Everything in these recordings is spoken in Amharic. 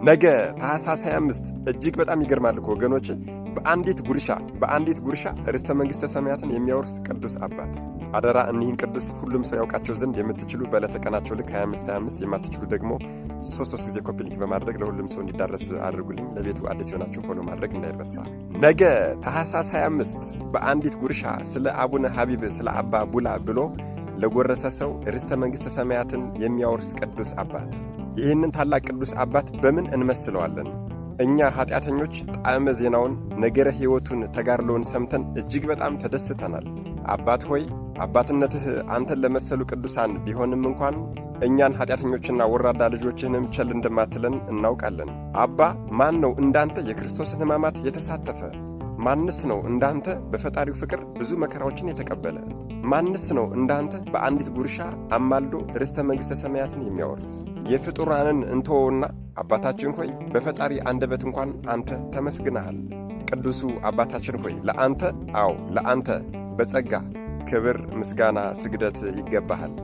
ነገ ታኅሳስ 25 እጅግ በጣም ይገርማል እኮ ወገኖች። በአንዲት ጉርሻ ርስተ መንግሥተ ሰማያትን የሚያወርስ ቅዱስ አባት። አደራ እኒህን ቅዱስ ሁሉም ሰው ያውቃቸው ዘንድ የምትችሉ በዕለተ ቀናቸው ልክ 25 የማትችሉ ደግሞ 3 ጊዜ ኮፒ ሊንክ በማድረግ ለሁሉም ሰው እንዲዳረስ አድርጉልኝ። ለቤቱ አዲስ የሆናችሁ ፎሎ ማድረግ እንዳይረሳ። ነገ ታኅሳስ 25 በአንዲት ጉርሻ ስለ አቡነ ሀቢብ ስለ አባ ቡላ ብሎ ለጎረሰ ሰው ርስተ መንግሥተ ሰማያትን የሚያወርስ ቅዱስ አባት። ይህንን ታላቅ ቅዱስ አባት በምን እንመስለዋለን? እኛ ኃጢአተኞች ጣዕመ ዜናውን ነገረ ሕይወቱን ተጋድሎውን ሰምተን እጅግ በጣም ተደስተናል። አባት ሆይ አባትነትህ አንተን ለመሰሉ ቅዱሳን ቢሆንም እንኳን እኛን ኃጢአተኞችና ወራዳ ልጆችህንም ቸል እንደማትለን እናውቃለን። አባ ማን ነው እንዳንተ የክርስቶስን ሕማማት የተሳተፈ? ማንስ ነው እንዳንተ በፈጣሪው ፍቅር ብዙ መከራዎችን የተቀበለ? ማንስ ነው እንዳንተ በአንዲት ጉርሻ አማልዶ ርስተ መንግሥተ ሰማያትን የሚያወርስ? የፍጡራንን እንተወውና አባታችን ሆይ በፈጣሪ አንደበት እንኳን አንተ ተመስግነሃል። ቅዱሱ አባታችን ሆይ ለአንተ በጸጋ ክብር፣ ምስጋና፣ ስግደት ይገባሃል።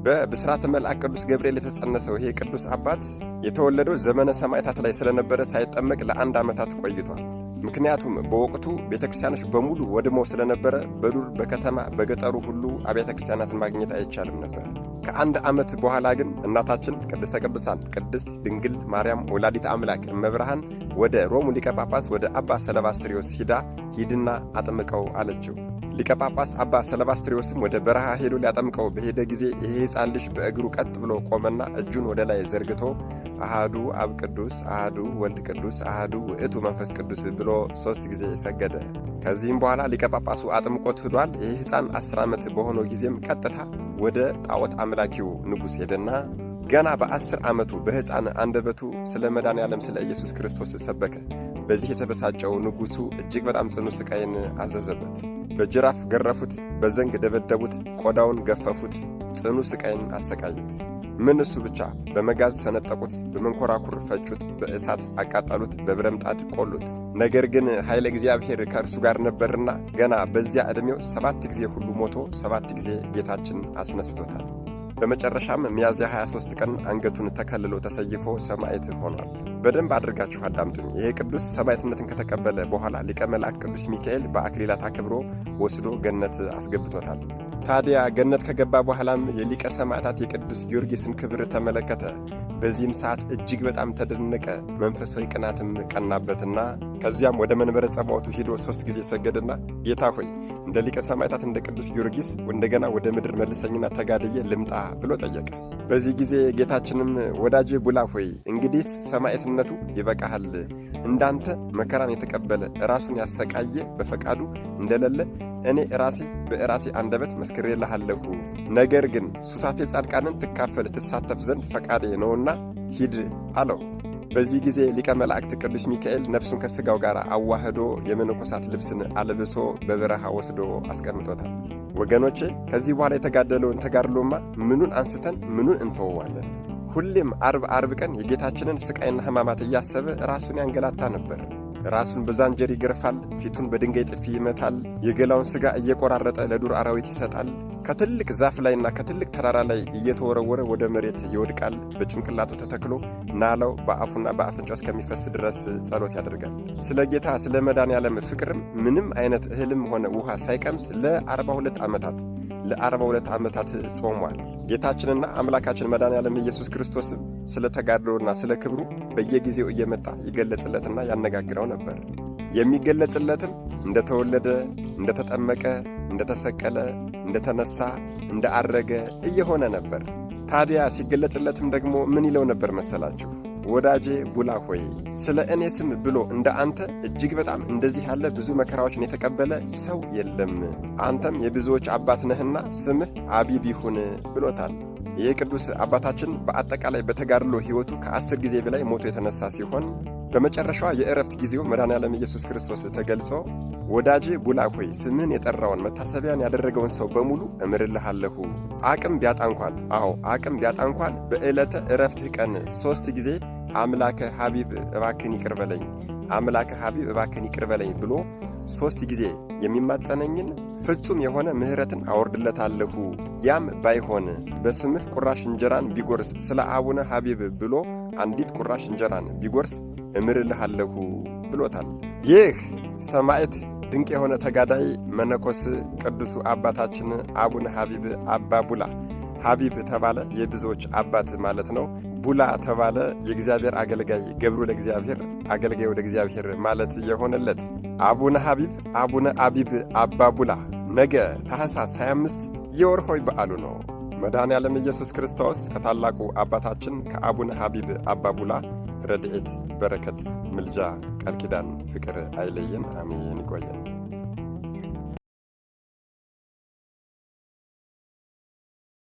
በብስራተ መልአክ ቅዱስ ገብርኤል የተጸነሰው ይሄ ቅዱስ አባት የተወለደው ዘመነ ሰማዕታት ላይ ስለነበረ ሳይጠመቅ ለ1 ዓመታት ቆይቷል። ምክንያቱም በወቅቱ ቤተ ክርስቲያኖች በሙሉ ወድመው ስለነበረ በዱር በከተማ በገጠሩ ሁሉ አብያተ ክርስቲያናትን ማግኘት አይቻልም ነበር። ከ1 ዓመት በኋላ ግን እናታችን ቅድስተ ቅዱሳን ቅድስት ድንግል ማርያም ወላዲተ አምላክ እመብርሃን ወደ ሮሙ ሊቀ ጳጳስ ወደ አባ ሰለባስትሪዮስ ሂድና አጥምቀው አለችው። ሊቀ ጳጳስ አባ ሰለባስትሪዮስም ወደ በረሃ ሄዶ ሊያጠምቀው በሄደ ጊዜ ይሄ ሕፃን ልጅ በእግሩ ቀጥ ብሎ ቆመና እጁን ወደ ላይ ዘርግቶ አሃዱ አብ ቅዱስ፣ አሃዱ ወልድ ቅዱስ፣ አሃዱ ውእቱ መንፈስ ቅዱስ ብሎ 3 ጊዜ ሰገደ። ከዚህም በኋላ ሊቀ ጳጳሱ አጥምቆት ሄዷል። ይህ ሕፃን 10 ዓመት በሆነው ጊዜም ቀጥታ ወደ ጣዖት አምላኪው ንጉሥ ሄደና ገና በ10 ዓመቱ በሕፃን አንደበቱ ስለ መድኃኔዓለም ስለ ኢየሱስ ክርስቶስ ሰበከ። በዚህ የተበሳጨው ንጉሡ እጅግ በጣም ጽኑ ሥቃይን አዘዘበት። በጅራፍ ገረፉት፣ በዘንግ ደበደቡት፣ ቆዳውን ገፈፉት፣ ጽኑ ሥቃይን አሰቃዩት። ምን እሱ ብቻ በመጋዝ ሰነጠቁት፣ በመንኮራኩር ፈጩት፣ በእሳት አቃጠሉት፣ በብረምጣድ ቆሉት። ነገር ግን ኃይለ እግዚአብሔር ከእርሱ ጋር ነበርና ገና በዚያ ዕድሜው 7 ጊዜ ሁሉ ሞቶ 7 ጊዜ ጌታችን አስነስቶታል። በመጨረሻም ሚያዝያ 23 ቀን አንገቱን ተከልሎ ተሰይፎ ሰማዕት ሆኗል። በደንብ አድርጋችሁ አዳምጡኝ። ይሄ ቅዱስ ሰማዕትነትን ከተቀበለ በኋላ ሊቀ መላእክት ቅዱስ ሚካኤል በአክሊላት አክብሮ ወስዶ ገነት አስገብቶታል። ታዲያ ገነት ከገባ በኋላም የሊቀ ሰማዕታት የቅዱስ ጊዮርጊስን ክብር ተመለከተ። በዚህም ሰዓት እጅግ በጣም ተደነቀ። መንፈሳዊ ቅናትም ቀናበትና ከዚያም ወደ መንበረ ጸባዖቱ ሄዶ 3 ጊዜ ሰገደና ጌታ ሆይ እንደ ሊቀ ሰማዕታት እንደ ቅዱስ ጊዮርጊስ እንደገና ወደ ምድር መልሰኝና ተጋድዬ ልምጣ ብሎ ጠየቀ። በዚህ ጊዜ ጌታችንም ወዳጄ ቡላ ሆይ እንግዲህስ ሰማዕትነቱ ይበቃሃል። እንዳንተ መከራን የተቀበለ ራሱን ያሰቃየ በፈቃዱ እንደሌለ እኔ በራሴ አንደበት መስክሬልሃለሁ። ነገር ግን ሱታፌ ጻድቃንን ትሳተፍ ዘንድ ፈቃዴ ነውና ሂድ አለው። በዚህ ጊዜ ሊቀ መላእክት ቅዱስ ሚካኤል ነፍሱን ከሥጋው ጋር አዋህዶ የመነኮሳት ልብስን አልብሶ በበረሃ ወስዶ አስቀምጦታል። ወገኖቼ ከዚህ በኋላ የተጋደለውን ተጋድሎማ ምኑን አንስተን ምኑን እንተወዋለን? ሁሌም አርብ ቀን የጌታችንን ሥቃይና ሕማማት እያሰበ ራሱን ያንገላታ ነበር። ራሱን በዛንጀር ይገርፋል፣ ፊቱን በድንጋይ ጥፊ ይመታል፣ የገላውን ሥጋ እየቆራረጠ ለዱር አራዊት ይሰጣል። ከትልቅ ዛፍ ላይና ከትልቅ ተራራ ላይ እየተወረወረ ወደ መሬት ይወድቃል። በጭንቅላቱ ተተክሎ ናለው በአፉና በአፍንጫው እስከሚፈስ ድረስ ጸሎት ያደርጋል። ስለ ጌታ ስለ መድኃኔዓለም ፍቅርም ምንም አይነት እህልም ሆነ ውሃ ሳይቀምስ ለ42 ዓመታት ጾሟል። ጌታችንና አምላካችን መድኃኔዓለም ኢየሱስ ክርስቶስም ስለ ተጋድሎና ስለ ክብሩ በየጊዜው እየመጣ ይገለጽለትና ያነጋግረው ነበር። የሚገለጽለትም እንደተወለደ፣ እንደተጠመቀ፣ እንደተሰቀለ፣ እንደተነሳ፣ እንደአረገ እየሆነ ነበር። ታዲያ ሲገለጽለትም ደግሞ ምን ይለው ነበር መሰላችሁ? ወዳጄ ቡላ ሆይ ስለ እኔ ስም ብሎ እንደ አንተ እጅግ በጣም እንደዚህ ያለ ብዙ መከራዎችን የተቀበለ ሰው የለም። አንተም የብዙዎች አባት ነህና ስምህ አቢብ ይሁን ብሎታል። ይህ ቅዱስ አባታችን በአጠቃላይ በተጋድሎ ሕይወቱ ከ10 ጊዜ በላይ ሞቶ የተነሳ ሲሆን በመጨረሻዋ የዕረፍት ጊዜው መድኃኔዓለም ኢየሱስ ክርስቶስ ተገልጾ ወዳጄ ቡላ ሆይ ስምህን የጠራውን መታሰቢያን ያደረገውን ሰው በሙሉ እምርልሃለሁ። አቅም ቢያጣ እንኳን በዕለተ ዕረፍትህ ቀን 3 ጊዜ አምላከ ሀቢብ እባክን ይቅር በለኝ ብሎ 3 ጊዜ የሚማጸነኝን ፍጹም የሆነ ምሕረትን አወርድለታለሁ። ያም ባይሆን በስምህ ቁራሽ እንጀራን ቢጎርስ ስለ አቡነ ሐቢብ ብሎ አንዲት ቁራሽ እንጀራን ቢጎርስ እምርልሃለሁ ብሎታል። ይህ ሰማዕት ድንቅ የሆነ ተጋዳይ መነኮስ ቅዱሱ አባታችን አቡነ ሐቢብ አባ ቡላ። ሐቢብ ተባለ የብዙዎች አባት ማለት ነው። ቡላ ተባለ የእግዚአብሔር አገልጋይ፣ ገብሩ ለእግዚአብሔር አገልጋዩ ለእግዚአብሔር ማለት የሆነለት አቡነ ሐቢብ አቡነ አቢብ አባ ቡላ ነገ ታኅሳስ 25 የወርኃዊ በዓሉ ነው። መድኃኔዓለም ኢየሱስ ክርስቶስ ከታላቁ አባታችን ከአቡነ ሐቢብ አባ ቡላ ረድኤት፣ በረከት፣ ምልጃ፣ ቃል ኪዳን፣ ፍቅር አይለየን። አሜን። ይቆየን።